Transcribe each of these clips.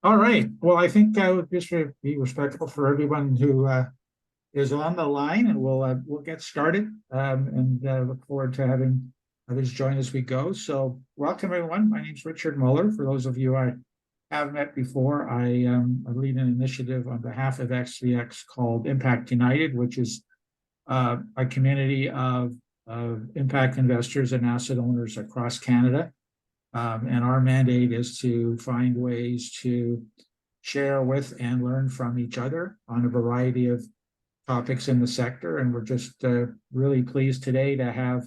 All right. Well, I think I would just be respectful for everyone who is on the line, and we'll get started. And look forward to having others join as we go. So, welcome everyone. My name is Richard Muller. For those of you I have met before, I lead an initiative on behalf of XVX called Impact United, which is a community of impact investors and asset owners across Canada. And our mandate is to find ways to share with and learn from each other on a variety of topics in the sector. And we're just really pleased today to have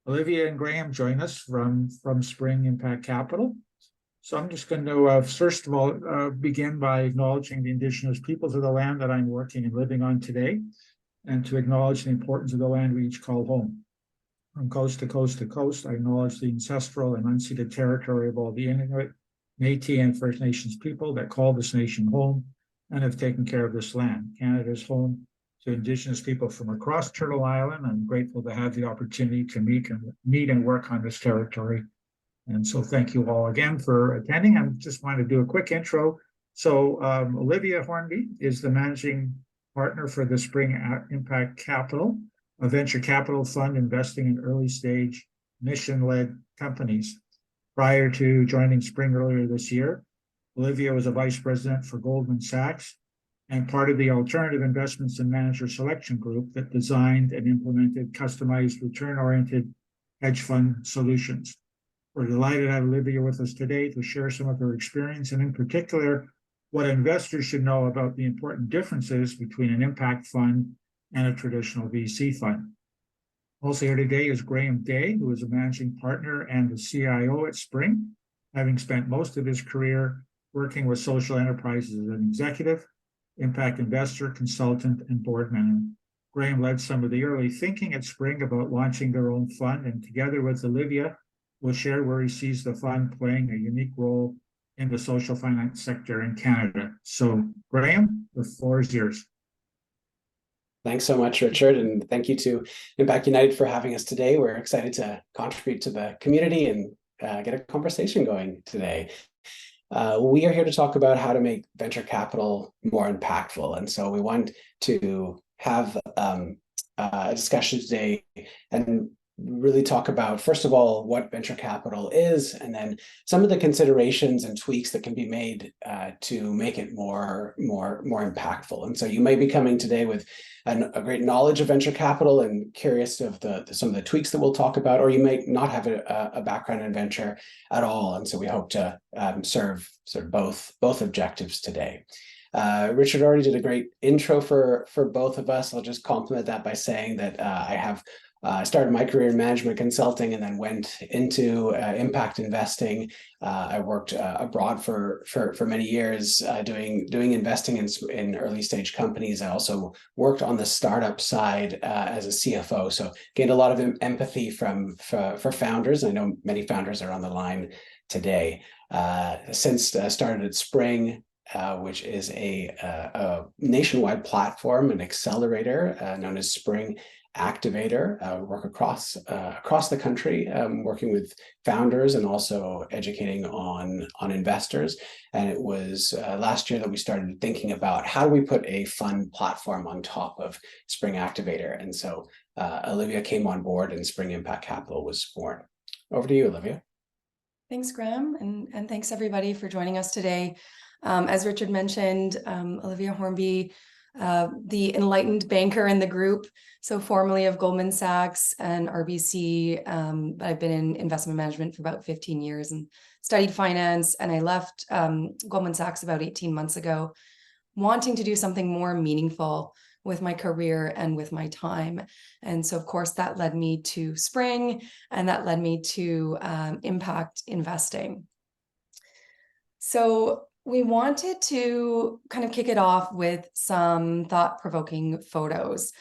Olivia and Graham join us from Spring Impact Capital. So I'm just going to first of all begin by acknowledging the Indigenous peoples of the land that I'm working and living on today, and to acknowledge the importance of the land we each call home. From coast to coast to coast, I acknowledge the ancestral and unceded territory of all the Inuit, Métis, and First Nations people that call this nation home and have taken care of this land. Canada is home to Indigenous people from across Turtle Island. I'm grateful to have the opportunity to meet and work on this territory. And so thank you all again for attending. I just want to do a quick intro. So Olivia Hornby is the managing partner for the Spring Impact Capital, a venture capital fund investing in early stage mission-led companies. Prior to joining Spring earlier this year, Olivia was a vice president for Goldman Sachs and part of the alternative investments and manager selection group that designed and implemented customized return-oriented hedge fund solutions. We're delighted to have Olivia with us today to share some of her experience, and in particular, what investors should know about the important differences between an impact fund and a traditional VC fund. Also here today is Graham Day, who is a managing partner and the CIO at Spring, having spent most of his career working with social enterprises as an executive, impact investor, consultant, and board member. Graham led some of the early thinking at Spring about launching their own fund, and together with Olivia, will share where he sees the fund playing a unique role in the social finance sector in Canada. So, Graham, the floor is yours. Thanks so much, Richard, and thank you to Impact United for having us today. We're excited to contribute to the community and get a conversation going today. We are here to talk about how to make venture capital more impactful, and so we want to have a discussion today and really talk about, first of all, what venture capital is, and then some of the considerations and tweaks that can be made to make it more impactful. And so you may be coming today with a great knowledge of venture capital and curious of some of the tweaks that we'll talk about, or you may not have a background in venture at all. And so we hope to serve both objectives today. Richard already did a great intro for both of us. I'll just complement that by saying that I started my career in management consulting and then went into impact investing. I worked abroad for many years doing investing in early stage companies. I also worked on the startup side as a CFO, so gained a lot of empathy for founders. I know many founders are on the line today. Since started at Spring, which is a nationwide platform, an accelerator known as Spring Activator. Work across the country, working with founders and also educating on investors. And it was last year that we started thinking about how do we put a fund platform on top of Spring Activator. And so Olivia came on board and Spring Impact Capital was born. Over to you, Olivia. Thanks, Graham, and thanks everybody for joining us today. As Richard mentioned, Olivia Hornby, the enlightened banker in the group, so formerly of Goldman Sachs and RBC. I've been in investment management for about 15 years and studied finance, and I left Goldman Sachs about 18 months ago, wanting to do something more meaningful with my career and with my time. And so, of course, that led me to Spring, and that led me to impact investing. So we wanted to kind of kick it off with some thought-provoking photos.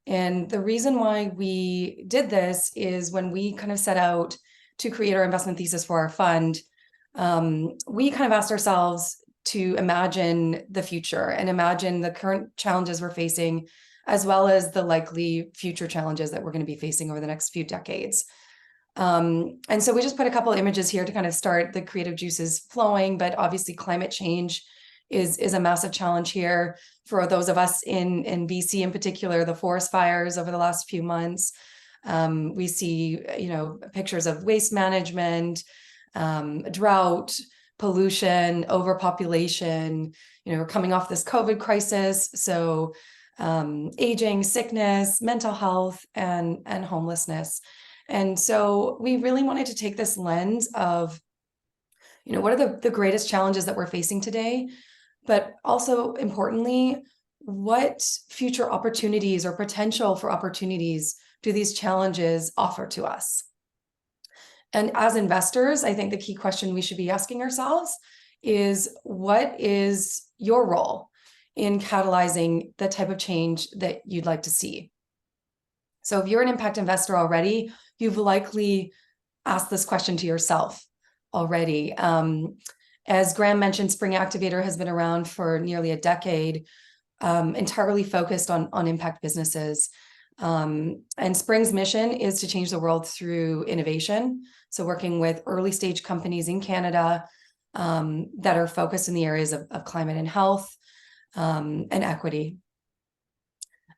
And the reason why we did this is when we kind of set out to create our investment thesis for our fund, we kind of asked ourselves to imagine the future and imagine the current challenges we're facing, as well as the likely future challenges that we're going to be facing over the next few decades. And so we just put a couple images here to kind of start the creative juices flowing, but obviously climate change is a massive challenge here for those of us in BC in particular, the forest fires over the last few months. We see, pictures of waste management, drought, pollution, overpopulation. We're coming off this COVID crisis. So aging, sickness, mental health, and homelessness. And so we really wanted to take this lens of, what are the greatest challenges that we're facing today? But also importantly, what future opportunities or potential for opportunities do these challenges offer to us? And as investors, I think the key question we should be asking ourselves is, what is your role in catalyzing the type of change that you'd like to see? So if you're an impact investor already, you've likely asked this question to yourself already. As Graham mentioned, Spring Activator has been around for nearly a decade, entirely focused on impact businesses. And Spring's mission is to change the world through innovation. So working with early stage companies in Canada that are focused in the areas of climate and health and equity.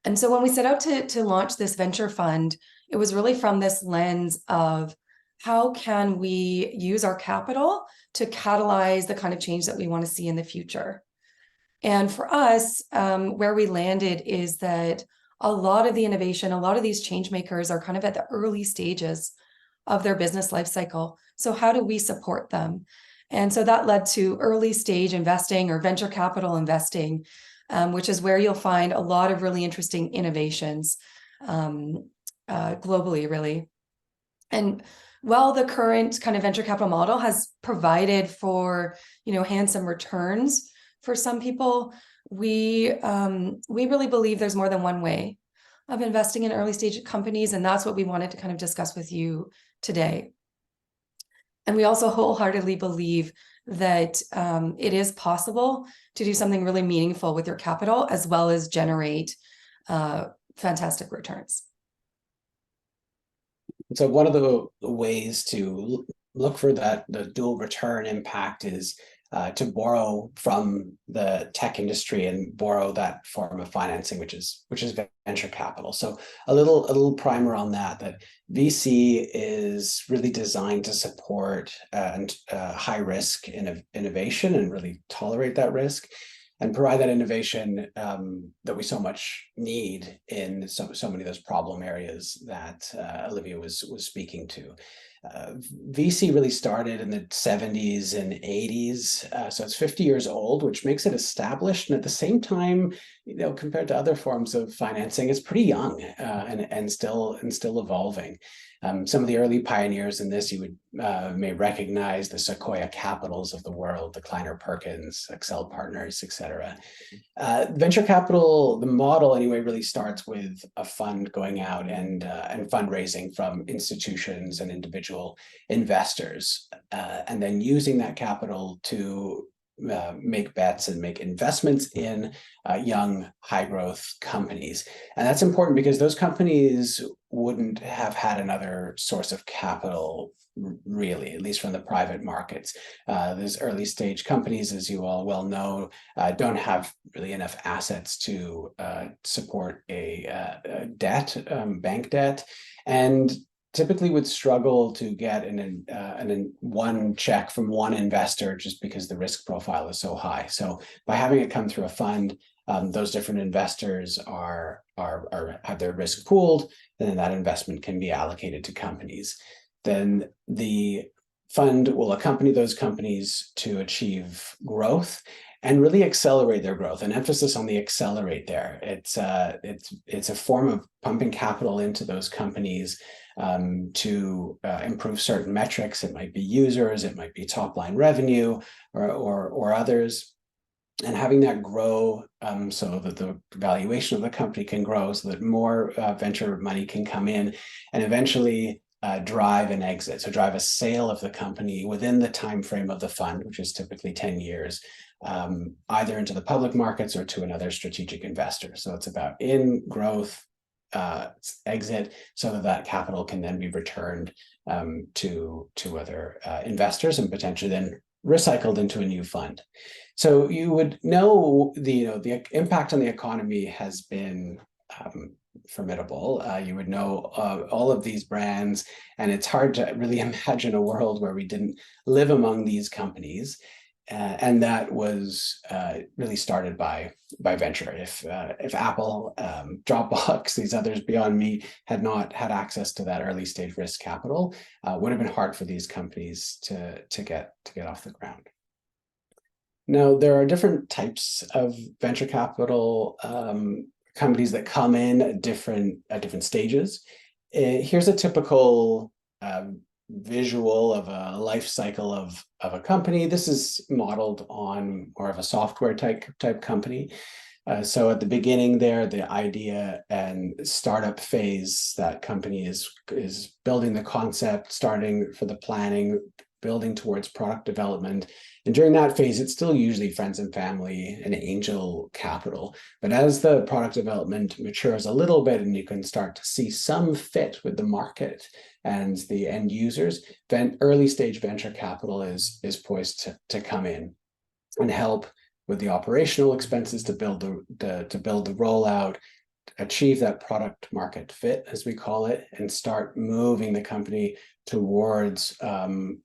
And so when we set out to launch this venture fund, it was really from this lens of, how can we use our capital to catalyze the kind of change that we want to see in the future? And for us, where we landed is that a lot of the innovation, a lot of these change makers are kind of at the early stages of their business life cycle. So how do we support them? And so that led to early stage investing or venture capital investing, which is where you'll find a lot of really interesting innovations globally, really. And while the current kind of venture capital model has provided for, handsome returns for some people, we really believe there's more than one way of investing in early stage companies, and that's what we wanted to kind of discuss with you today. And we also wholeheartedly believe that it is possible to do something really meaningful with your capital, as well as generate fantastic returns. So one of the ways to look for the dual return impact is to borrow from the tech industry and borrow that form of financing, which is venture capital. So a little primer on that VC is really designed to support high risk innovation and really tolerate that risk, and provide that innovation that we so much need in so many of those problem areas that Olivia was speaking to. VC really started in the 70s and 80s, so it's 50 years old, which makes it established, and at the same time, compared to other forms of financing, it's pretty young and still evolving. Some of the early pioneers in this you may recognize: the Sequoia Capitals of the world, the Kleiner Perkins, Excel Partners, etc. Venture capital, the model anyway, really starts with a fund going out and fundraising from institutions and individual investors, and then using that capital to make bets and make investments in young, high-growth companies. And that's important because those companies wouldn't have had another source of capital, really, at least from the private markets. Those early stage companies, as you all well know, don't have really enough assets to support a debt, bank debt, and typically would struggle to get one check from one investor just because the risk profile is so high. So by having it come through a fund, those different investors have their risk pooled, and then that investment can be allocated to companies. Then the fund will accompany those companies to achieve growth and really accelerate their growth. An emphasis on the accelerate there. It's a form of pumping capital into those companies to improve certain metrics. It might be users, it might be top line revenue, or others, and having that grow so that the valuation of the company can grow, so that more venture money can come in, and eventually drive an exit. So drive a sale of the company within the time frame of the fund, which is typically 10 years, either into the public markets or to another strategic investor. So it's about growth, exit, so that that capital can then be returned to other investors and potentially then recycled into a new fund. So you would know the impact on the economy has been formidable. You would know all of these brands, and it's hard to really imagine a world where we didn't live among these companies. And that was really started by venture. If Apple, Dropbox, these others beyond me had not had access to that early stage risk capital, would have been hard for these companies to get off the ground. Now, there are different types of venture capital companies that come in at different stages. Here's a typical visual of a life cycle of a company. This is modeled on more of a software type company. So at the beginning there, the idea and startup phase, that company is building the concept, starting for the planning, building towards product development. And during that phase, it's still usually friends and family and angel capital. But as the product development matures a little bit and you can start to see some fit with the market and the end users, then early stage venture capital is poised to come in and help with the operational expenses to build the rollout, achieve that product market fit, as we call it, and start moving the company towards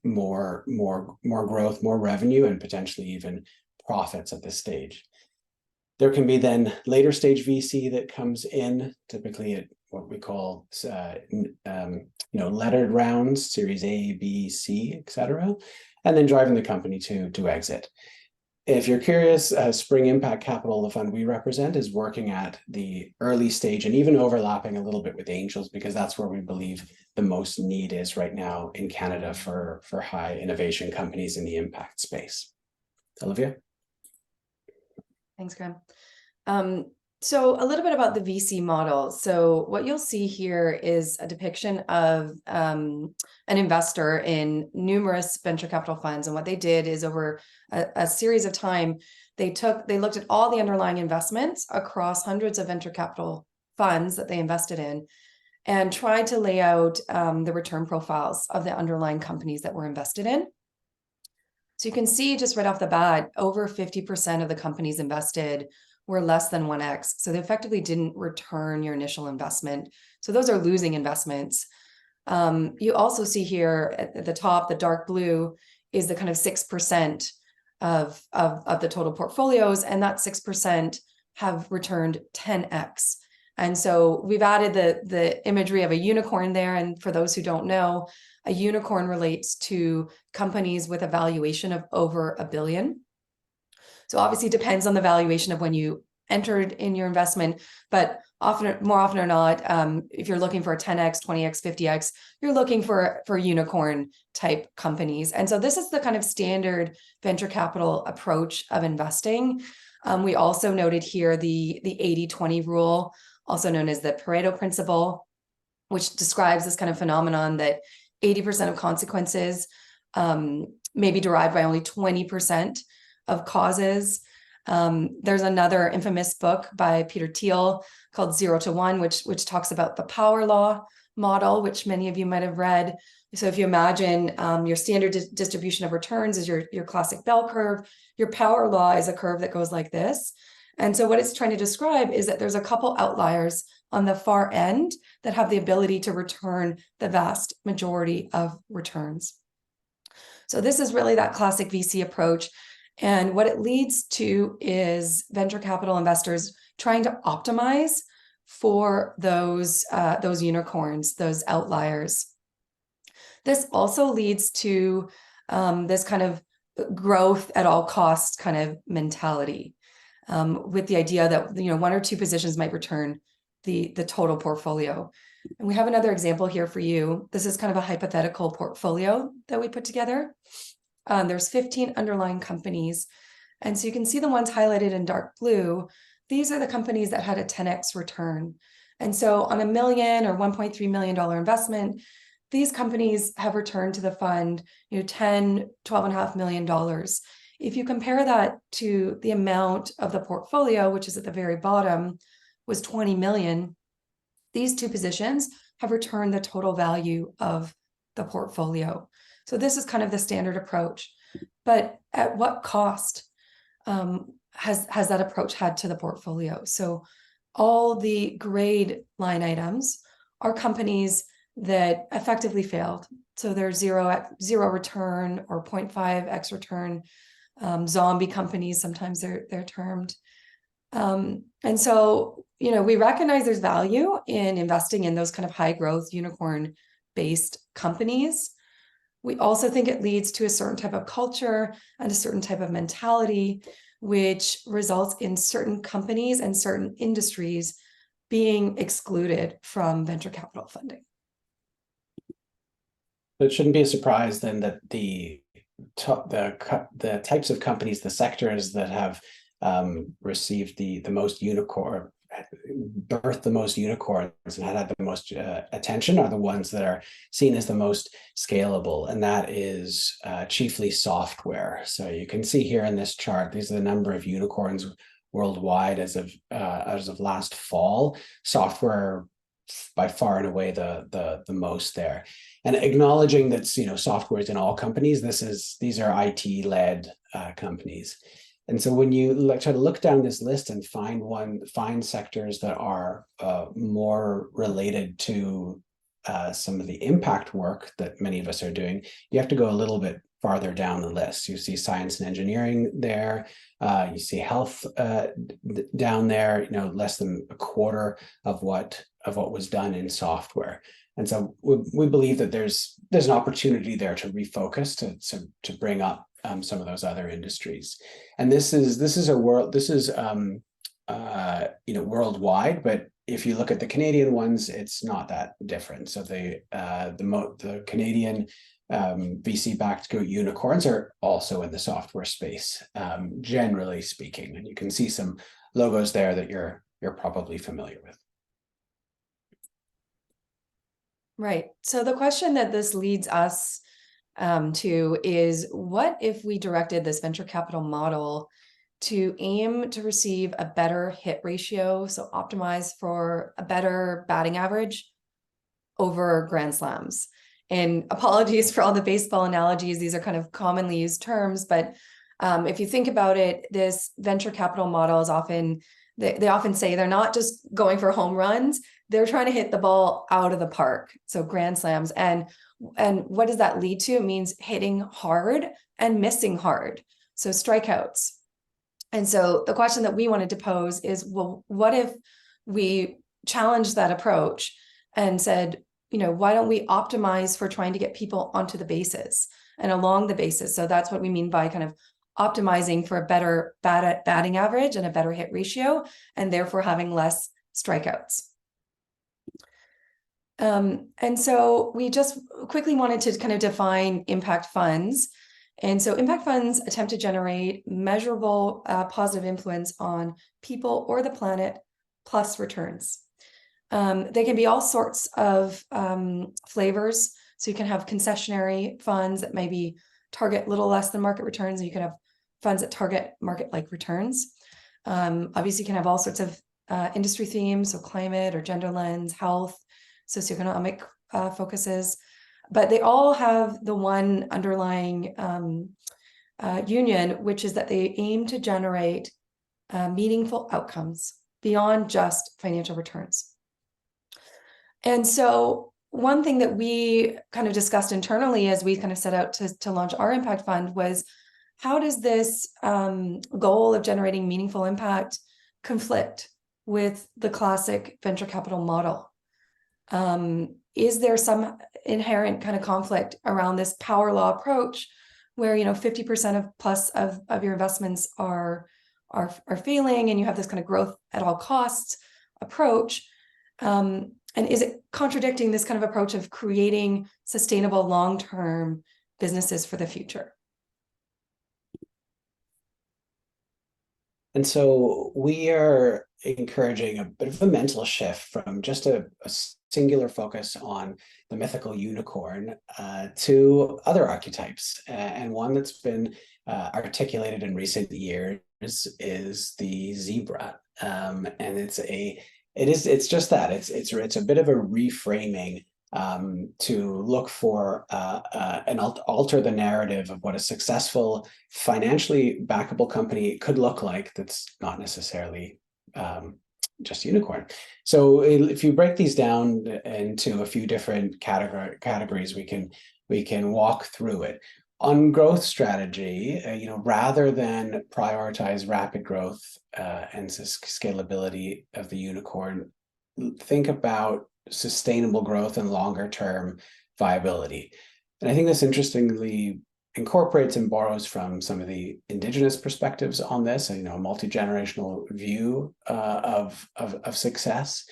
more growth, more revenue, and potentially even profits at this stage. There can be then later stage VC that comes in, typically at what we call lettered rounds, Series A, B, C, etc., and then driving the company to exit. If you're curious, Spring Impact Capital, the fund we represent, is working at the early stage and even overlapping a little bit with angels, because that's where we believe the most need is right now in Canada for high innovation companies in the impact space. Olivia? Thanks, Graham. So a little bit about the VC model. So what you'll see here is a depiction of an investor in numerous venture capital funds. And what they did is, over a series of time, they looked at all the underlying investments across hundreds of venture capital funds that they invested in, and tried to lay out the return profiles of the underlying companies that were invested in. So you can see just right off the bat, over 50% of the companies invested were less than 1x. So they effectively didn't return your initial investment. So those are losing investments. You also see here at the top, the dark blue is the kind of 6% of the total portfolios, and that 6% have returned 10x. And so we've added the imagery of a unicorn there. And for those who don't know, a unicorn relates to companies with a valuation of over $1 billion. So obviously it depends on the valuation of when you entered in your investment, but more often or not, if you're looking for a 10x, 20x, 50x, you're looking for unicorn type companies. And so this is the kind of standard venture capital approach of investing. We also noted here the 80-20 rule, also known as the Pareto principle, which describes this kind of phenomenon that 80% of consequences may be derived by only 20% of causes. There's another infamous book by Peter Thiel called 0 to 1, which talks about the power law model, which many of you might have read. So if you imagine your standard distribution of returns is your classic bell curve, your power law is a curve that goes like this. And so what it's trying to describe is that there's a couple outliers on the far end that have the ability to return the vast majority of returns. So this is really that classic VC approach. And what it leads to is venture capital investors trying to optimize for those unicorns, those outliers. This also leads to this kind of growth at all costs kind of mentality, with the idea that one or two positions might return the total portfolio. And we have another example here for you. This is kind of a hypothetical portfolio that we put together. There's 15 underlying companies. And so you can see the ones highlighted in dark blue. These are the companies that had a 10x return. And so on $1 million or $1.3 million investment, these companies have returned to the fund, $12.5 million. If you compare that to the amount of the portfolio, which is at the very bottom, was 20 million, these two positions have returned the total value of the portfolio. So this is kind of the standard approach. But at what cost has that approach had to the portfolio? So all the grade line items are companies that effectively failed. So they're zero return or 0.5x return, zombie companies, sometimes they're termed. And so, we recognize there's value in investing in those kind of high growth unicorn based companies. We also think it leads to a certain type of culture and a certain type of mentality, which results in certain companies and certain industries being excluded from venture capital funding. It shouldn't be a surprise then that the types of companies, the sectors that have received the most unicorn, birthed the most unicorns and had the most attention are the ones that are seen as the most scalable, and that is chiefly software. So you can see here in this chart, these are the number of unicorns worldwide as of last fall. Software by far and away the most there, and acknowledging that software is in all companies. These are IT led companies. And so when you try to look down this list and find sectors that are more related to some of the impact work that many of us are doing, you have to go a little bit farther down the list. You see science and engineering there. You see health down there. Less than a quarter of what was done in software. And so we believe that there's an opportunity there to refocus to bring up some of those other industries. And this is worldwide, but if you look at the Canadian ones, it's not that different. So the Canadian VC-backed unicorns are also in the software space, generally speaking, and you can see some logos there that you're probably familiar with. Right. So the question that this leads us to is, what if we directed this venture capital model to aim to receive a better hit ratio, so optimize for a better batting average over grand slams? And apologies for all the baseball analogies, these are kind of commonly used terms, but if you think about it, this venture capital model is often, they often say they're not just going for home runs, they're trying to hit the ball out of the park, so grand slams. And what does that lead to? It means hitting hard and missing hard, so strikeouts. And so the question that we wanted to pose is, well, what if we challenged that approach and said, why don't we optimize for trying to get people onto the bases and along the bases? So that's what we mean by kind of optimizing for a better batting average and a better hit ratio, and therefore having less strikeouts. And so we just quickly wanted to kind of define impact funds. And so impact funds attempt to generate measurable positive influence on people or the planet, plus returns. They can be all sorts of flavors. So you can have concessionary funds that maybe target little less than market returns, and you can have funds that target market-like returns. Obviously, you can have all sorts of industry themes, so climate or gender lens, health, socioeconomic focuses, but they all have the one underlying union, which is that they aim to generate meaningful outcomes beyond just financial returns. And so one thing that we kind of discussed internally as we kind of set out to launch our impact fund was, how does this goal of generating meaningful impact conflict with the classic venture capital model? Is there some inherent kind of conflict around this power law approach where 50% of plus of your investments are failing, and you have this kind of growth at all costs approach? And is it contradicting this kind of approach of creating sustainable long-term businesses for the future? And so we are encouraging a bit of a mental shift from just a singular focus on the mythical unicorn to other archetypes. And one that's been articulated in recent years is the zebra. And it's a It's just that it's a bit of a reframing to look for and alter the narrative of what a successful, financially backable company could look like. That's not necessarily just unicorn. So if you break these down into a few different categories, we can walk through it. On growth strategy, rather than prioritize rapid growth and scalability of the unicorn, think about sustainable growth and longer term viability. And I think this interestingly incorporates and borrows from some of the indigenous perspectives on this, a multi-generational view of success.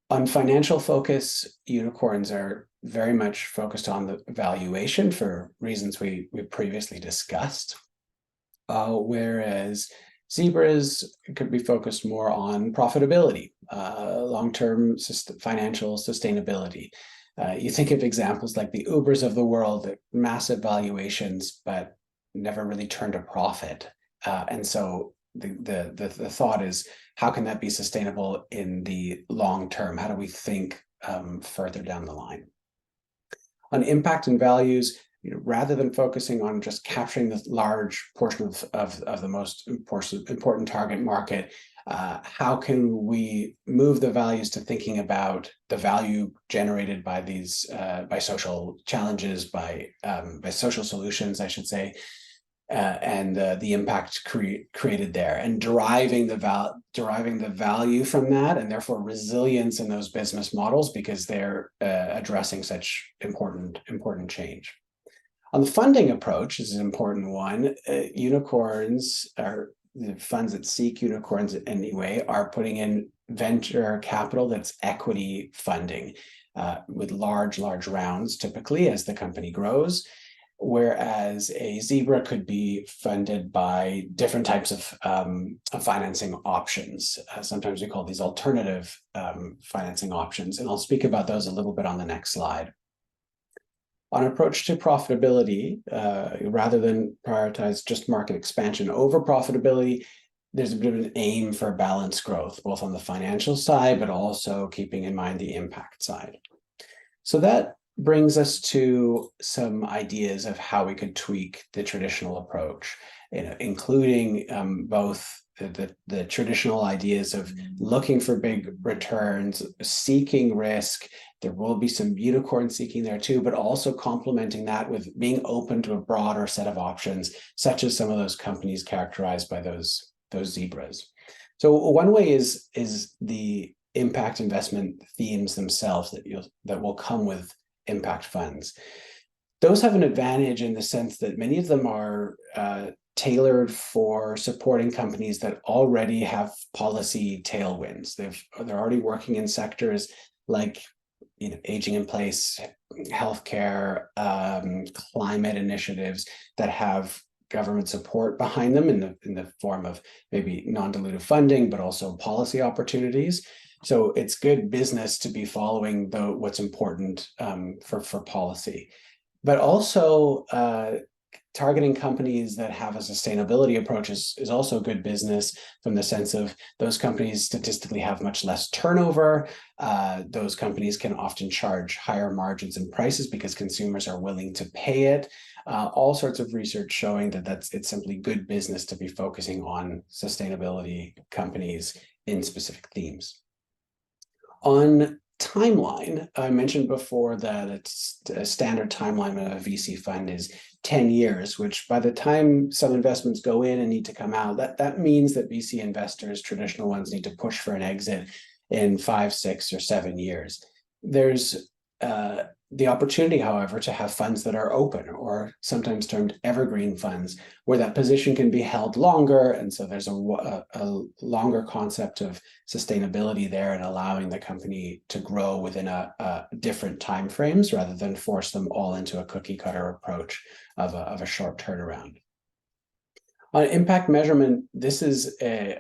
On financial focus, unicorns are very much focused on the valuation for reasons we previously discussed, whereas zebras could be focused more on profitability, long-term financial sustainability. You think of examples like the Ubers of the world, massive valuations, but never really turned a profit. And so the thought is, how can that be sustainable in the long term? How do we think further down the line? On impact and values, rather than focusing on just capturing the large portion of the most important target market, how can we move the values to thinking about the value generated by these by social challenges, by social solutions, I should say, and the impact created there, and deriving the value from that, and therefore resilience in those business models because they're addressing such important change. On the funding approach is an important one. Unicorns, are the funds that seek unicorns anyway, are putting in venture capital that's equity funding with large rounds typically as the company grows. Whereas a zebra could be funded by different types of financing options. Sometimes we call these alternative financing options, and I'll speak about those a little bit on the next slide. On approach to profitability, rather than prioritize just market expansion over profitability, there's a bit of an aim for balanced growth, both on the financial side, but also keeping in mind the impact side. So that brings us to some ideas of how we could tweak the traditional approach, including both the traditional ideas of looking for big returns, seeking risk. There will be some unicorn seeking there too, but also complementing that with being open to a broader set of options, such as some of those companies characterized by those zebras. So one way is the impact investment themes themselves that will come with impact funds. Those have an advantage in the sense that many of them are tailored for supporting companies that already have policy tailwinds. They're already working in sectors like aging in place, healthcare, climate initiatives that have government support behind them in the form of maybe non-dilutive funding, but also policy opportunities. So it's good business to be following what's important for policy, but also targeting companies that have a sustainability approach is also good business from the sense of those companies statistically have much less turnover. Those companies can often charge higher margins and prices because consumers are willing to pay it. All sorts of research showing that it's simply good business to be focusing on sustainability companies in specific themes. On timeline, I mentioned before that it's a standard timeline of a VC fund is 10 years, which by the time some investments go in and need to come out, that means that VC investors, traditional ones, need to push for an exit in 5, 6, or 7 years. There's the opportunity, however, to have funds that are open, or sometimes termed evergreen funds, where that position can be held longer. And so there's a longer concept of sustainability there and allowing the company to grow within a different timeframes rather than force them all into a cookie cutter approach of a short turnaround. On impact measurement, this is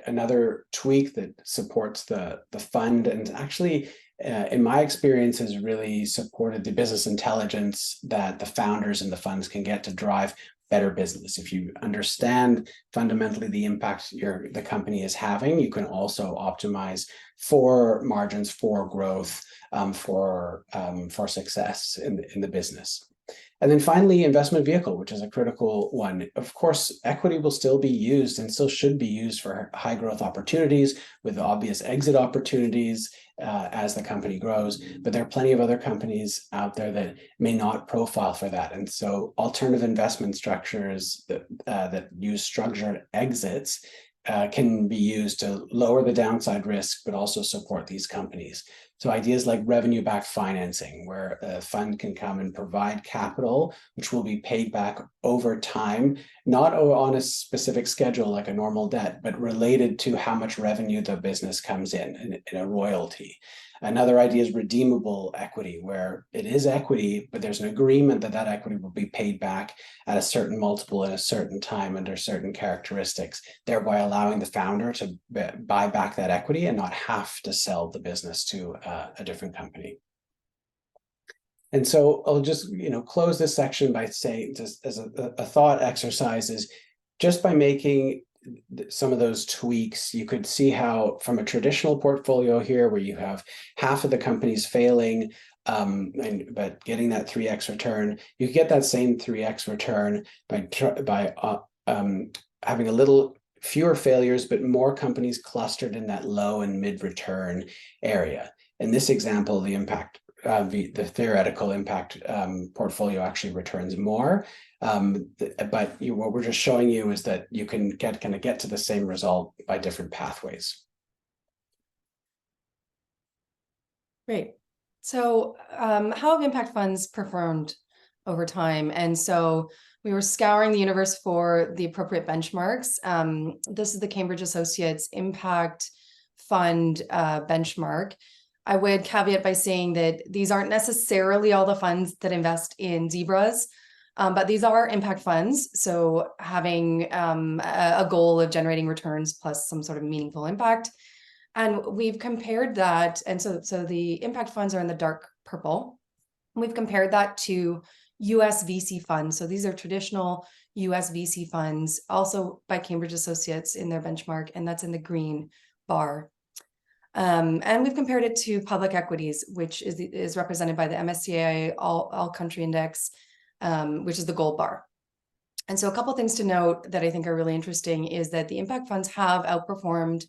another tweak that supports the fund, and actually, in my experience, has really supported the business intelligence that the founders and the funds can get to drive better business. If you understand fundamentally the impact the company is having, you can also optimize for margins, for growth, for success in the business. And then finally, investment vehicle, which is a critical one. Of course, equity will still be used and still should be used for high growth opportunities with obvious exit opportunities as the company grows. But there are plenty of other companies out there that may not profile for that. And so alternative investment structures that use structured exits can be used to lower the downside risk, but also support these companies. So ideas like revenue-backed financing, where a fund can come and provide capital, which will be paid back over time, not on a specific schedule like a normal debt, but related to how much revenue the business comes in a royalty. Another idea is redeemable equity, where it is equity, but there's an agreement that that equity will be paid back at a certain multiple at a certain time under certain characteristics, thereby allowing the founder to buy back that equity and not have to sell the business to a different company. And so I'll just close this section by saying, just as a thought exercise, is just by making some of those tweaks, you could see how from a traditional portfolio here, where you have half of the companies failing, but getting that 3x return, you could get that same 3x return by having a little fewer failures, but more companies clustered in that low and mid return area. In this example, the impact, the theoretical impact portfolio actually returns more. But what we're just showing you is that you can get to the same result by different pathways. Great. So how have impact funds performed over time? And so we were scouring the universe for the appropriate benchmarks. This is the Cambridge Associates Impact Fund benchmark. I would caveat by saying that these aren't necessarily all the funds that invest in zebras, but these are impact funds. So having a goal of generating returns plus some sort of meaningful impact. And we've compared that. And so the impact funds are in the dark purple. We've compared that to US VC funds. So these are traditional US VC funds, also by Cambridge Associates in their benchmark, and that's in the green bar. And we've compared it to public equities, which is represented by the MSCI All Country Index, which is the gold bar. And so a couple of things to note that I think are really interesting is that the impact funds have outperformed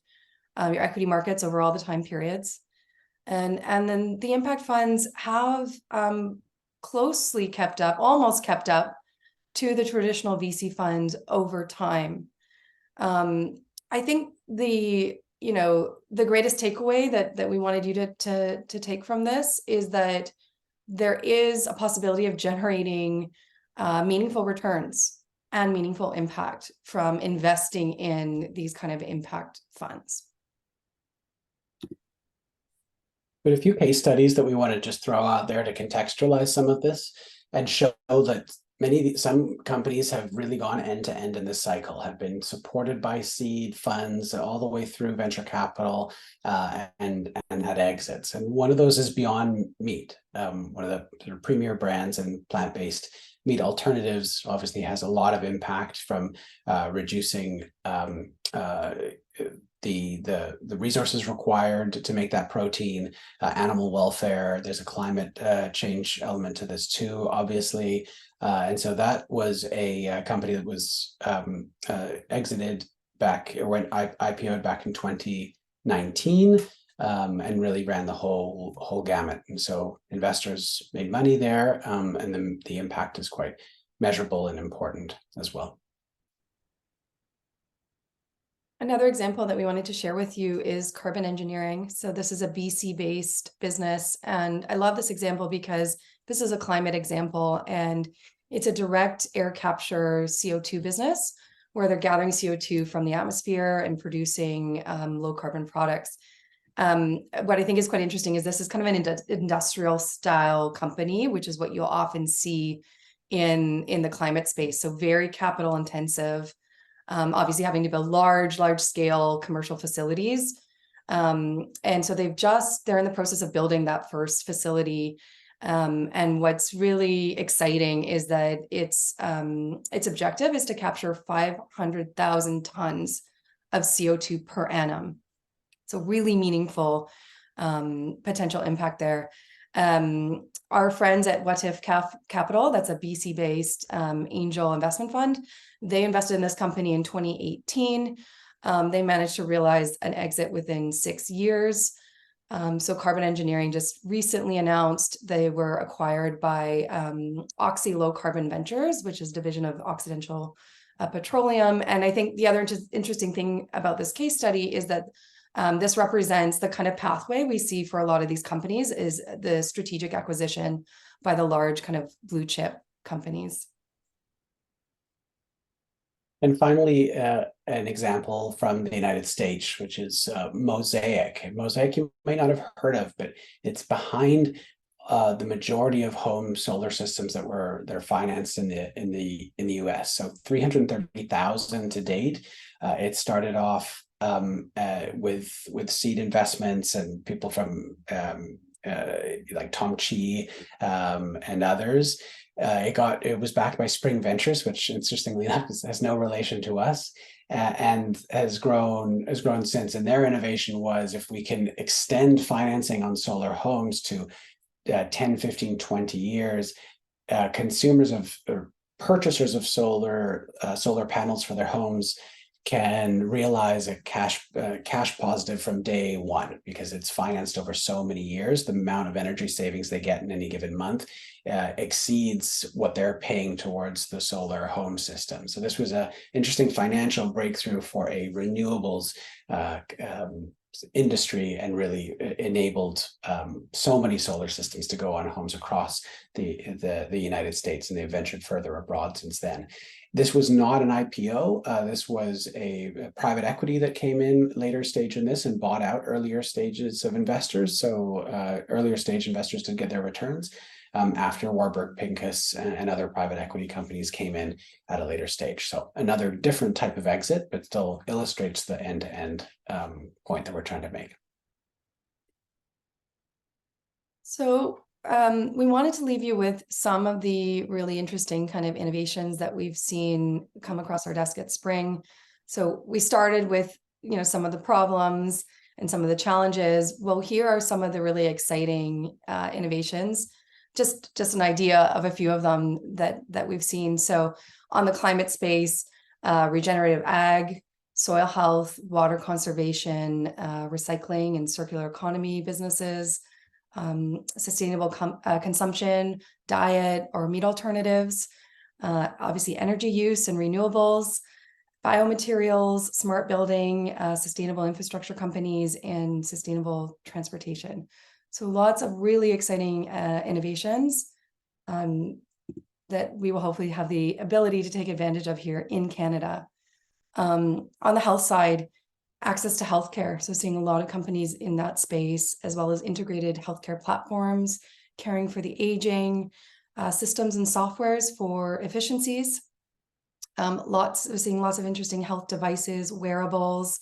your equity markets over all the time periods. And then the impact funds have closely kept up, almost kept up to the traditional VC funds over time. I think the greatest takeaway that we wanted you to take from this is that there is a possibility of generating meaningful returns and meaningful impact from investing in these kind of impact funds. But a few case studies that we want to just throw out there to contextualize some of this and show that some companies have really gone end to end in this cycle, have been supported by seed funds all the way through venture capital and had exits. And one of those is Beyond Meat, one of the premier brands in plant-based meat alternatives. Obviously has a lot of impact from reducing the resources required to make that protein, animal welfare. There's a climate change element to this too, obviously. And so that was a company that was exited back, or went IPO'd back in 2019, and really ran the whole gamut. And so investors made money there, and then the impact is quite measurable and important as well. Another example that we wanted to share with you is carbon engineering. So this is a BC-based business. And I love this example because this is a climate example, and it's a direct air capture CO2 business where they're gathering CO2 from the atmosphere and producing low carbon products. What I think is quite interesting is this is kind of an industrial style company, which is what you'll often see in the climate space. So very capital intensive. Obviously having to build large scale commercial facilities. And so they're in the process of building that first facility. And what's really exciting is that its objective is to capture 500,000 tons of CO2 per annum. So really meaningful potential impact there. Our friends at What If Capital, that's a BC-based angel investment fund, they invested in this company in 2018. They managed to realize an exit within 6 years. So Carbon Engineering just recently announced they were acquired by Oxy Low Carbon Ventures, which is a division of Occidental Petroleum. And I think the other interesting thing about this case study is that this represents the kind of pathway we see for a lot of these companies, is the strategic acquisition by the large kind of blue chip companies. And finally, an example from the United States, which is Mosaic. Mosaic you might not have heard of, but it's behind the majority of home solar systems they're financed in the US. So 330,000 to date. It started off with seed investments and people from like Tom Chi and others. It was backed by Spring Ventures, which interestingly enough has no relation to us, and has grown since. And their innovation was, if we can extend financing on solar homes to 10, 15, 20 years, consumers or purchasers of solar panels for their homes can realize a cash positive from day one, because it's financed over so many years. The amount of energy savings they get in any given month exceeds what they're paying towards the solar home system. So this was an interesting financial breakthrough for a renewables industry, and really enabled so many solar systems to go on homes across the United States, and they've ventured further abroad since then. This was not an IPO. This was a private equity that came in later stage in this and bought out earlier stages of investors. So earlier stage investors did get their returns after Warburg Pincus and other private equity companies came in at a later stage. So another different type of exit, but still illustrates the end-to-end point that we're trying to make. So we wanted to leave you with some of the really interesting kind of innovations that we've seen come across our desk at Spring. So we started with, some of the problems and some of the challenges. Well, here are some of the really exciting innovations. Just an idea of a few of them that we've seen. So on the climate space, regenerative ag, soil health, water conservation, recycling and circular economy businesses, sustainable consumption, diet or meat alternatives, obviously energy use and renewables, biomaterials, smart building, sustainable infrastructure companies, and sustainable transportation. So lots of really exciting innovations that we will hopefully have the ability to take advantage of here in Canada. On the health side, access to healthcare. So seeing a lot of companies in that space, as well as integrated healthcare platforms, caring for the aging, systems and softwares for efficiencies. We're seeing lots of interesting health devices, wearables,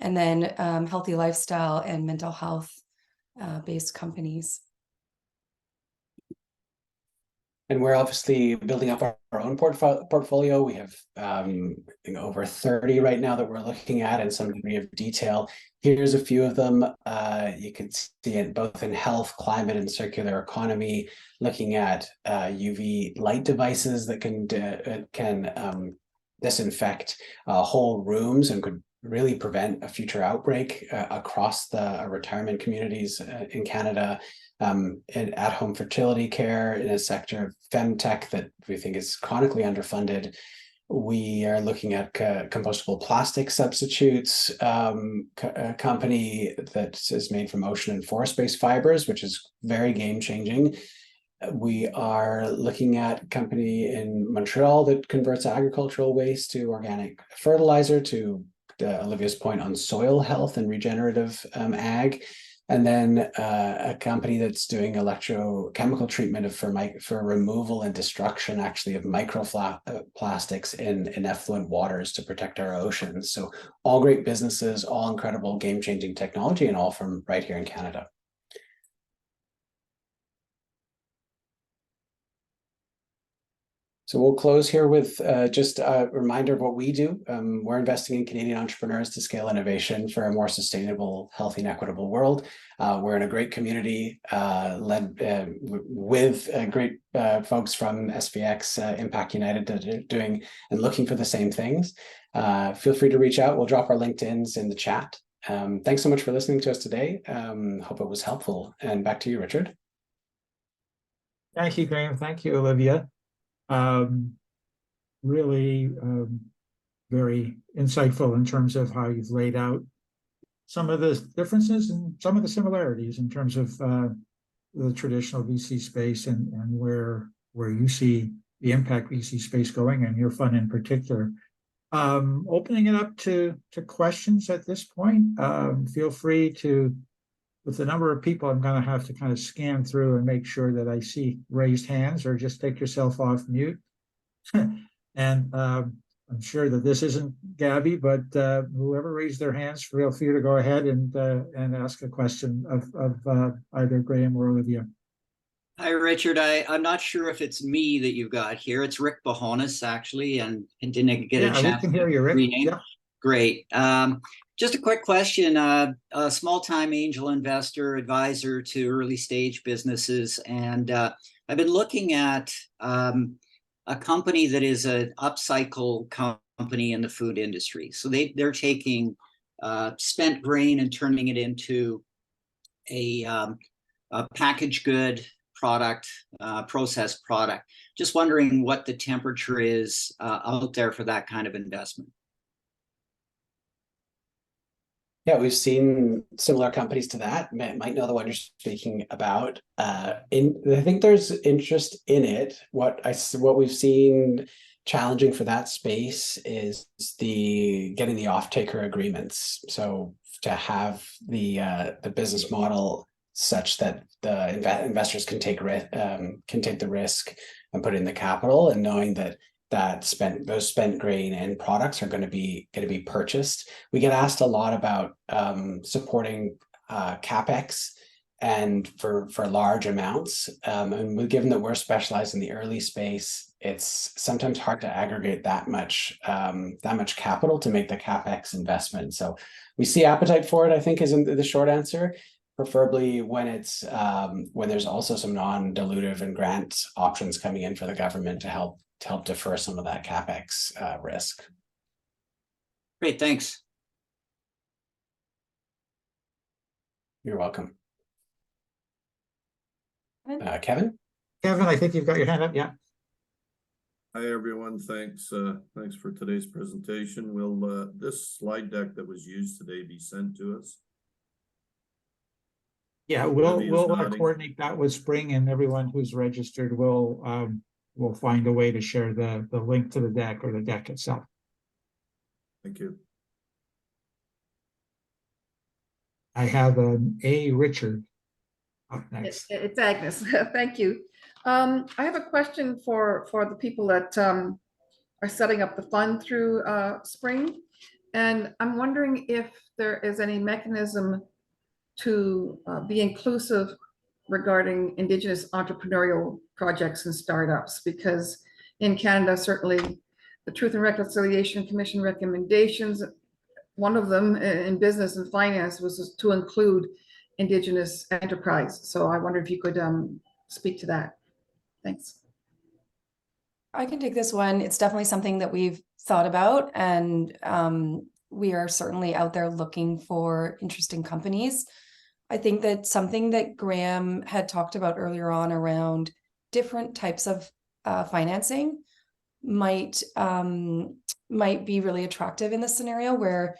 and then healthy lifestyle and mental health based companies. And we're obviously building up our own portfolio. We have over 30 right now that we're looking at in some degree of detail. Here's a few of them. You can see it both in health, climate, and circular economy, looking at UV light devices that can disinfect whole rooms and could really prevent a future outbreak across the retirement communities in Canada. In at-home fertility care, in a sector of femtech that we think is chronically underfunded. We are looking at compostable plastic substitutes, a company that is made from ocean and forest-based fibers, which is very game-changing. We are looking at a company in Montreal that converts agricultural waste to organic fertilizer, to Olivia's point on soil health and regenerative ag. And then a company that's doing electrochemical treatment for removal and destruction, actually, of microplastics in effluent waters to protect our oceans. So all great businesses, all incredible game-changing technology, and all from right here in Canada. So we'll close here with just a reminder of what we do. We're investing in Canadian entrepreneurs to scale innovation for a more sustainable, healthy, and equitable world. We're in a great community led with great folks from SVX, Impact United, that are doing and looking for the same things. Feel free to reach out. We'll drop our LinkedIns in the chat. Thanks so much for listening to us today. Hope it was helpful. And back to you, Richard. Thank you, Graham. Thank you, Olivia. Really very insightful in terms of how you've laid out some of the differences and some of the similarities in terms of the traditional VC space and where you see the impact VC space going and your fund in particular. Opening it up to questions at this point. Feel free to, with the number of people, I'm going to have to kind of scan through and make sure that I see raised hands, or just take yourself off mute. And I'm sure that this isn't Gabby, but whoever raised their hands, feel free to go ahead and ask a question of either Graham or Olivia. Hi, Richard. I'm not sure if it's me that you've got here. It's Rick Bahonis, actually, and didn't get a chance. We can hear you, Rick. Yeah. Great. Just a quick question. A small-time angel investor, advisor to early-stage businesses, and I've been looking at a company that is an upcycle company in the food industry. So they're taking spent grain and turning it into a packaged good product, processed product. Just wondering what the temperature is out there for that kind of investment. Yeah, we've seen similar companies to that. Might know the one you're speaking about. I think there's interest in it. What we've seen challenging for that space is getting the off-taker agreements. So to have the business model such that the investors can take the risk and put in the capital, and knowing that those spent grain and products are going to be purchased. We get asked a lot about supporting CapEx and for large amounts. And given that we're specialized in the early space, it's sometimes hard to aggregate that much capital to make the CapEx investment. So we see appetite for it, I think, is the short answer. Preferably when it's when there's also some non-dilutive and grant options coming in for the government to help defer some of that CapEx risk. Great, thanks. You're welcome. Kevin? Kevin, I think you've got your hand up. Yeah. Hi, everyone. Thanks. Thanks for today's presentation. Will this slide deck that was used today be sent to us? Yeah, we'll coordinate that with Spring, and everyone who's registered will find a way to share the link to the deck or the deck itself. Thank you. I have an A. Richard up next. It's Agnes. Thank you. I have a question for the people that are setting up the fund through Spring, and I'm wondering if there is any mechanism to be inclusive regarding Indigenous entrepreneurial projects and startups, because in Canada, certainly the Truth and Reconciliation Commission recommendations, one of them in business and finance was to include Indigenous enterprise. So I wonder if you could speak to that. Thanks. I can take this one. It's definitely something that we've thought about, and we are certainly out there looking for interesting companies. I think that something that Graham had talked about earlier on around different types of financing might be really attractive in this scenario, where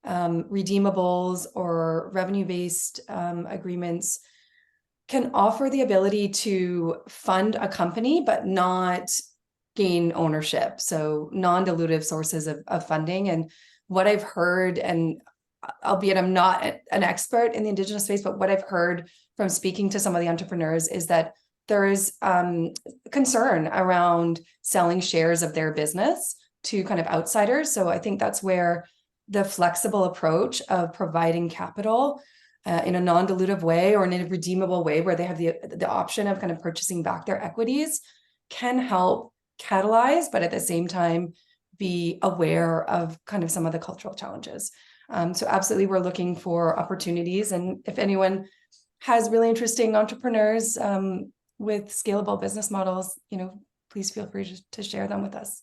redeemables or revenue-based agreements can offer the ability to fund a company but not gain ownership. So non-dilutive sources of funding. And what I've heard, and albeit I'm not an expert in the Indigenous space, but what I've heard from speaking to some of the entrepreneurs is that there is concern around selling shares of their business to kind of outsiders. So I think that's where the flexible approach of providing capital in a non-dilutive way or in a redeemable way, where they have the option of kind of purchasing back their equities, can help catalyze, but at the same time, be aware of kind of some of the cultural challenges. So absolutely, we're looking for opportunities. And if anyone has really interesting entrepreneurs with scalable business models, please feel free to share them with us.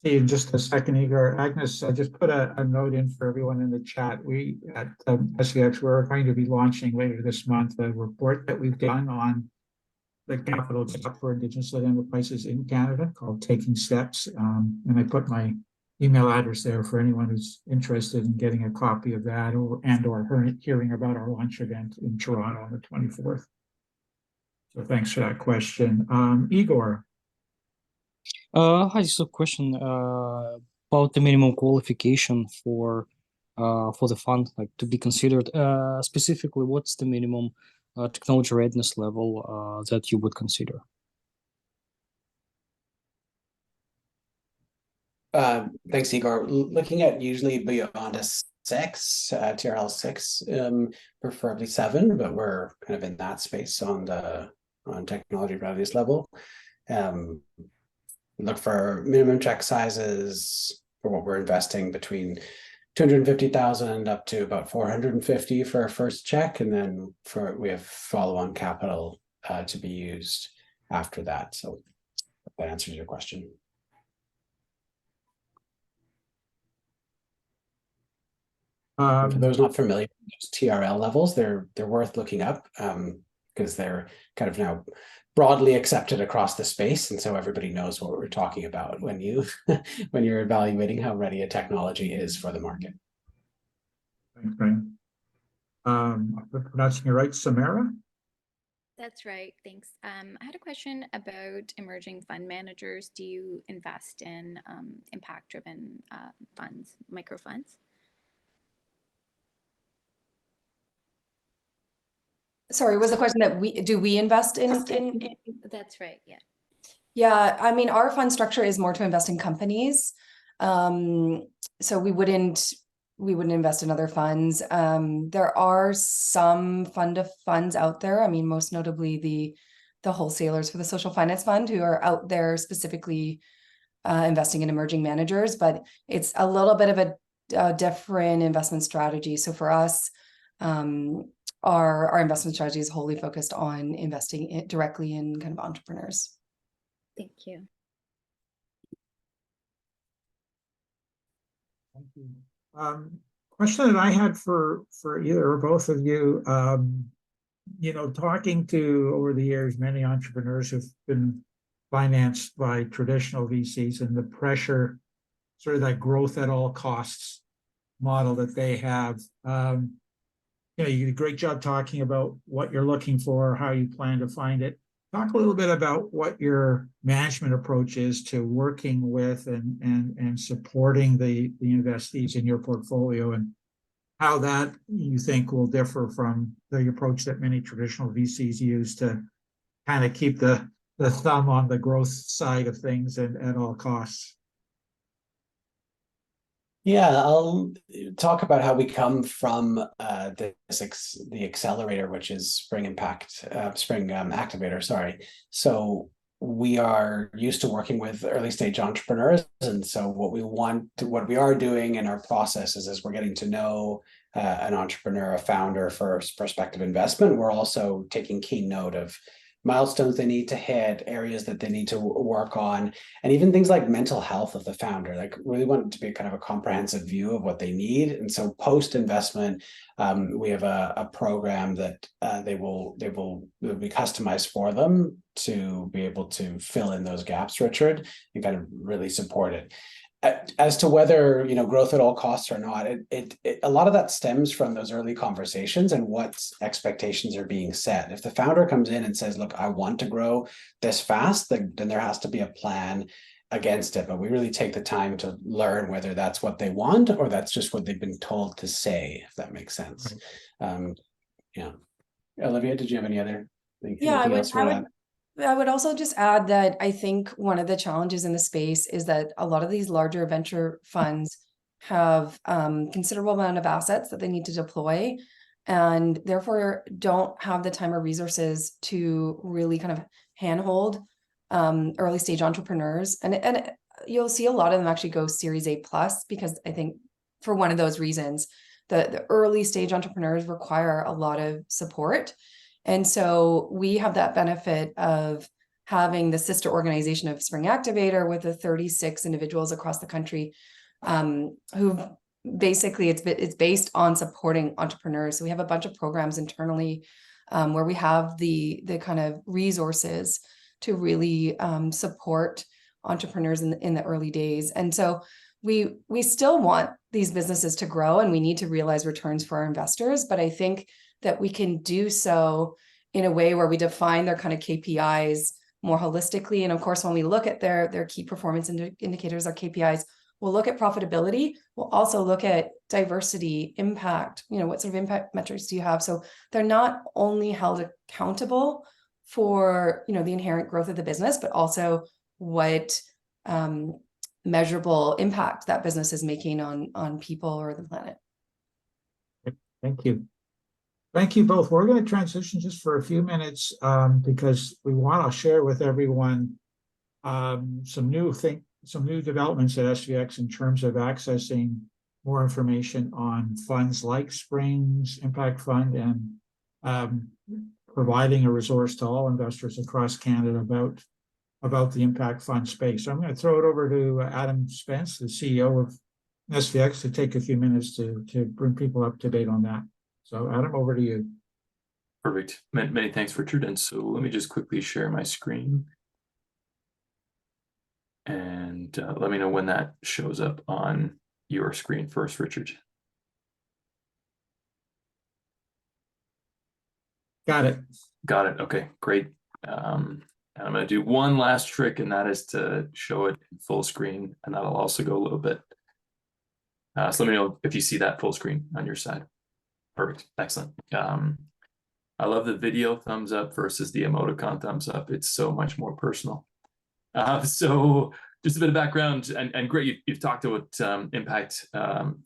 See, in just a second, Igor. Agnes, I just put a note in for everyone in the chat. We at SEX, we're going to be launching later this month a report that we've done on the capital gap for Indigenous-led enterprises in Canada called Taking Steps. And I put my email address there for anyone who's interested in getting a copy of that or hearing about our launch event in Toronto on the 24th. So thanks for that question. Igor. Hi, just a question about the minimum qualification for the fund, like to be considered. Specifically, what's the minimum technology readiness level that you would consider? Thanks, Igor. Looking at usually beyond a 6, TRL 6, preferably 7, but we're kind of in that space on technology readiness level. Look for minimum check sizes for what we're investing between 250,000 up to about 450 for our first check, and then we have follow-on capital to be used after that. So that answers your question. For those not familiar with those TRL levels, they're worth looking up because they're kind of now broadly accepted across the space, and so everybody knows what we're talking about when you're evaluating how ready a technology is for the market. Thanks, Brian. I'm pronouncing it right, Samara? That's right, thanks. I had a question about emerging fund managers. Do you invest in impact-driven funds, microfunds? Sorry, was the question that we invest in? That's right, yeah. Yeah, I mean, our fund structure is more to invest in companies. So we wouldn't invest in other funds. There are some fund of funds out there. I mean, most notably the wholesalers for the social finance fund who are out there specifically investing in emerging managers, but it's a little bit of a different investment strategy. So for us, our investment strategy is wholly focused on investing directly in kind of entrepreneurs. Thank you. Thank you. Question that I had for either or both of you, talking to over the years, many entrepreneurs who've been financed by traditional VCs and the pressure, sort of that growth at all costs model that they have. You did a great job talking about what you're looking for, how you plan to find it. Talk a little bit about what your management approach is to working with and supporting the investees in your portfolio, and how that you think will differ from the approach that many traditional VCs use to kind of keep the thumb on the growth side of things at all costs. Yeah, I'll talk about how we come from the accelerator, which is Spring Activator, sorry. So we are used to working with early stage entrepreneurs, and so what we are doing in our processes is we're getting to know an entrepreneur, a founder for prospective investment. We're also taking keen note of milestones they need to hit, areas that they need to work on, and even things like mental health of the founder. Like, really want it to be kind of a comprehensive view of what they need. And so post-investment, we have a program that they will be customized for them to be able to fill in those gaps, Richard, and kind of really support it. As to whether growth at all costs or not, a lot of that stems from those early conversations and what expectations are being set. If the founder comes in and says, "Look, I want to grow this fast," then there has to be a plan against it. But we really take the time to learn whether that's what they want or that's just what they've been told to say, if that makes sense. Right. Yeah, Olivia, did you have any other thing? Yeah, I would also just add that I think one of the challenges in the space is that a lot of these larger venture funds have considerable amount of assets that they need to deploy, and therefore don't have the time or resources to really kind of handhold early stage entrepreneurs, and you'll see a lot of them actually go Series A plus, because I think for one of those reasons, the early stage entrepreneurs require a lot of support. And so we have that benefit of having the sister organization of Spring Activator with the 36 individuals across the country, who basically it's based on supporting entrepreneurs. So we have a bunch of programs internally where we have the kind of resources to really support entrepreneurs in the early days. And so we still want these businesses to grow, and we need to realize returns for our investors. But I think that we can do so in a way where we define their kind of KPIs more holistically. And of course, when we look at their key performance indicators, our KPIs, we'll look at profitability. We'll also look at diversity, impact, what sort of impact metrics do you have? So they're not only held accountable for, the inherent growth of the business, but also what measurable impact that business is making on people or the planet. Thank you. Thank you both. We're going to transition just for a few minutes because we want to share with everyone some new developments at SVX in terms of accessing more information on funds like Springs Impact Fund, and providing a resource to all investors across Canada about the impact fund space. So I'm going to throw it over to Adam Spence, the CEO of SVX, to take a few minutes to bring people up to date on that. So Adam, over to you. Perfect. Many thanks, Richard. And so let me just quickly share my screen. And let me know when that shows up on your screen first, Richard. Got it. Got it. Okay, great. And I'm going to do one last trick, and that is to show it in full screen, and that'll also go a little bit. So let me know if you see that full screen on your side. Perfect. Excellent. I love the video thumbs up versus the emoticon thumbs up. It's so much more personal. So just a bit of background, and great, you've talked about impact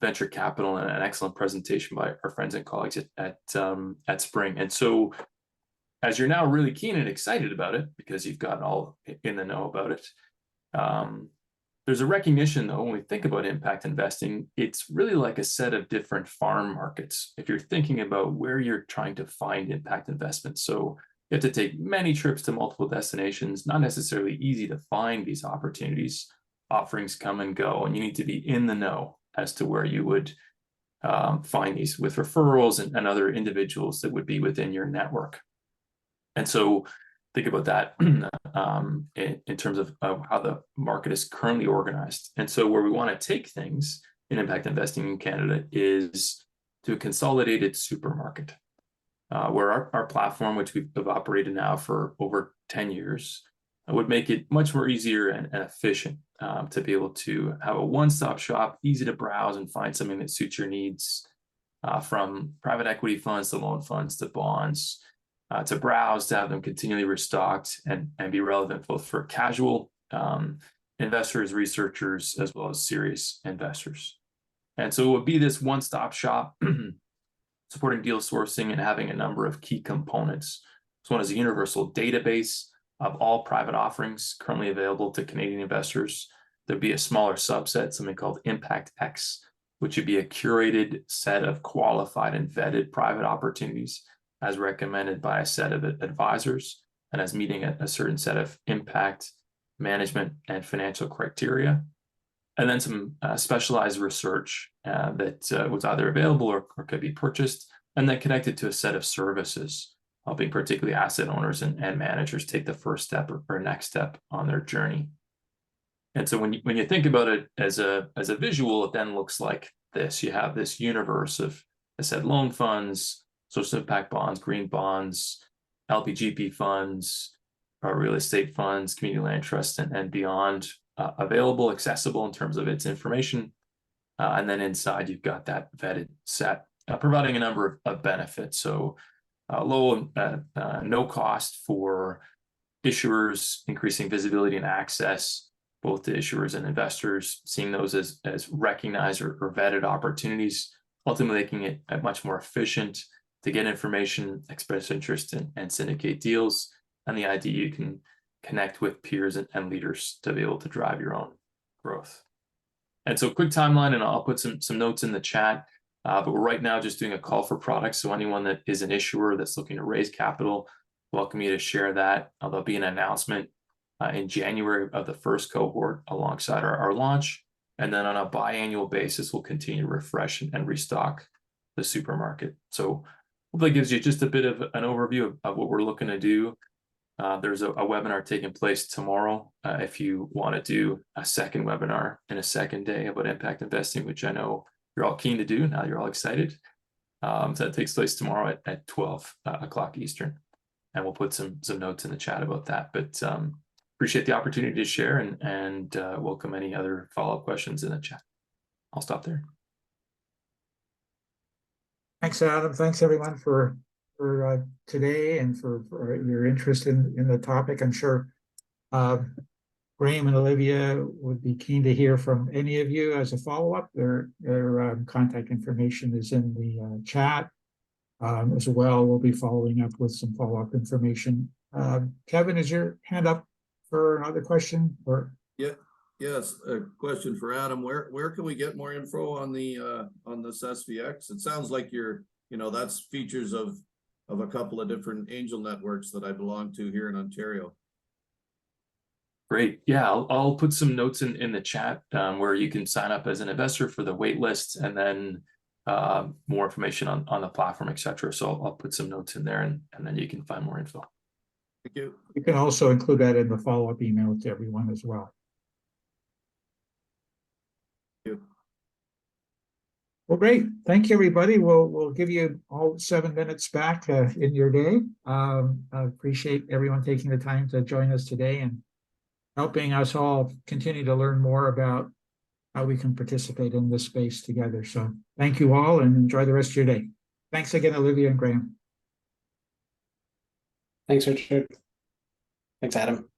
venture capital, and an excellent presentation by our friends and colleagues at Spring. And so as you're now really keen and excited about it, because you've gotten all in the know about it, there's a recognition, though, when we think about impact investing, it's really like a set of different farm markets if you're thinking about where you're trying to find impact investments. So you have to take many trips to multiple destinations, not necessarily easy to find these opportunities. Offerings come and go, and you need to be in the know as to where you would find these with referrals and other individuals that would be within your network. And so think about that in terms of how the market is currently organized. And so where we want to take things in impact investing in Canada is to a consolidated supermarket, where our platform, which we've operated now for over 10 years, would make it much more easier and efficient to be able to have a one-stop shop, easy to browse and find something that suits your needs, from private equity funds to loan funds to bonds, to browse, to have them continually restocked and be relevant both for casual investors, researchers, as well as serious investors. And so it would be this one-stop shop supporting deal sourcing and having a number of key components. So one is a universal database of all private offerings currently available to Canadian investors. There'd be a smaller subset, something called Impact X, which would be a curated set of qualified and vetted private opportunities as recommended by a set of advisors and as meeting a certain set of impact management and financial criteria. And then some specialized research that was either available or could be purchased, and then connected to a set of services, helping particularly asset owners and managers take the first step or next step on their journey. And so when you think about it as a visual, it then looks like this. You have this universe of, I said, loan funds, social impact bonds, green bonds, LPGP funds, real estate funds, community land trusts, and beyond, available, accessible in terms of its information. And then inside, you've got that vetted set, providing a number of benefits. So low, no cost for issuers, increasing visibility and access, both to issuers and investors, seeing those as recognized or vetted opportunities, ultimately making it much more efficient to get information, express interest, and syndicate deals. And the idea you can connect with peers and leaders to be able to drive your own growth. And so quick timeline, and I'll put some notes in the chat, but we're right now just doing a call for products. So anyone that is an issuer that's looking to raise capital, welcome you to share that. There'll be an announcement in January of the first cohort alongside our launch. And then on a biannual basis, we'll continue to refresh and restock the supermarket. So hopefully it gives you just a bit of an overview of what we're looking to do. There's a webinar taking place tomorrow. If you want to do a second webinar in a second day about impact investing, which I know you're all keen to do, now you're all excited. So that takes place tomorrow at 12 o'clock Eastern. And we'll put some notes in the chat about that. But appreciate the opportunity to share and welcome any other follow-up questions in the chat. I'll stop there. Thanks, Adam. Thanks, everyone, for today and for your interest in the topic. I'm sure Graham and Olivia would be keen to hear from any of you as a follow-up. Their contact information is in the chat as well. We'll be following up with some follow-up information. Kevin, is your hand up for another question? Or Yes, a question for Adam. Where can we get more info on this SVX? It sounds like that's features of a couple of different angel networks that I belong to here in Ontario. Great. Yeah, I'll put some notes in the chat where you can sign up as an investor for the wait list, and then more information on the platform, etc. So I'll put some notes in there, and then you can find more info. Thank you. you can also include that in the follow-up email to everyone as well. Well, great. Thank you, everybody. We'll give you all 7 minutes back in your day. I appreciate everyone taking the time to join us today and helping us all continue to learn more about how we can participate in this space together. So thank you all and enjoy the rest of your day. Thanks again, Olivia and Graham. Thanks, Richard. Thanks, Adam.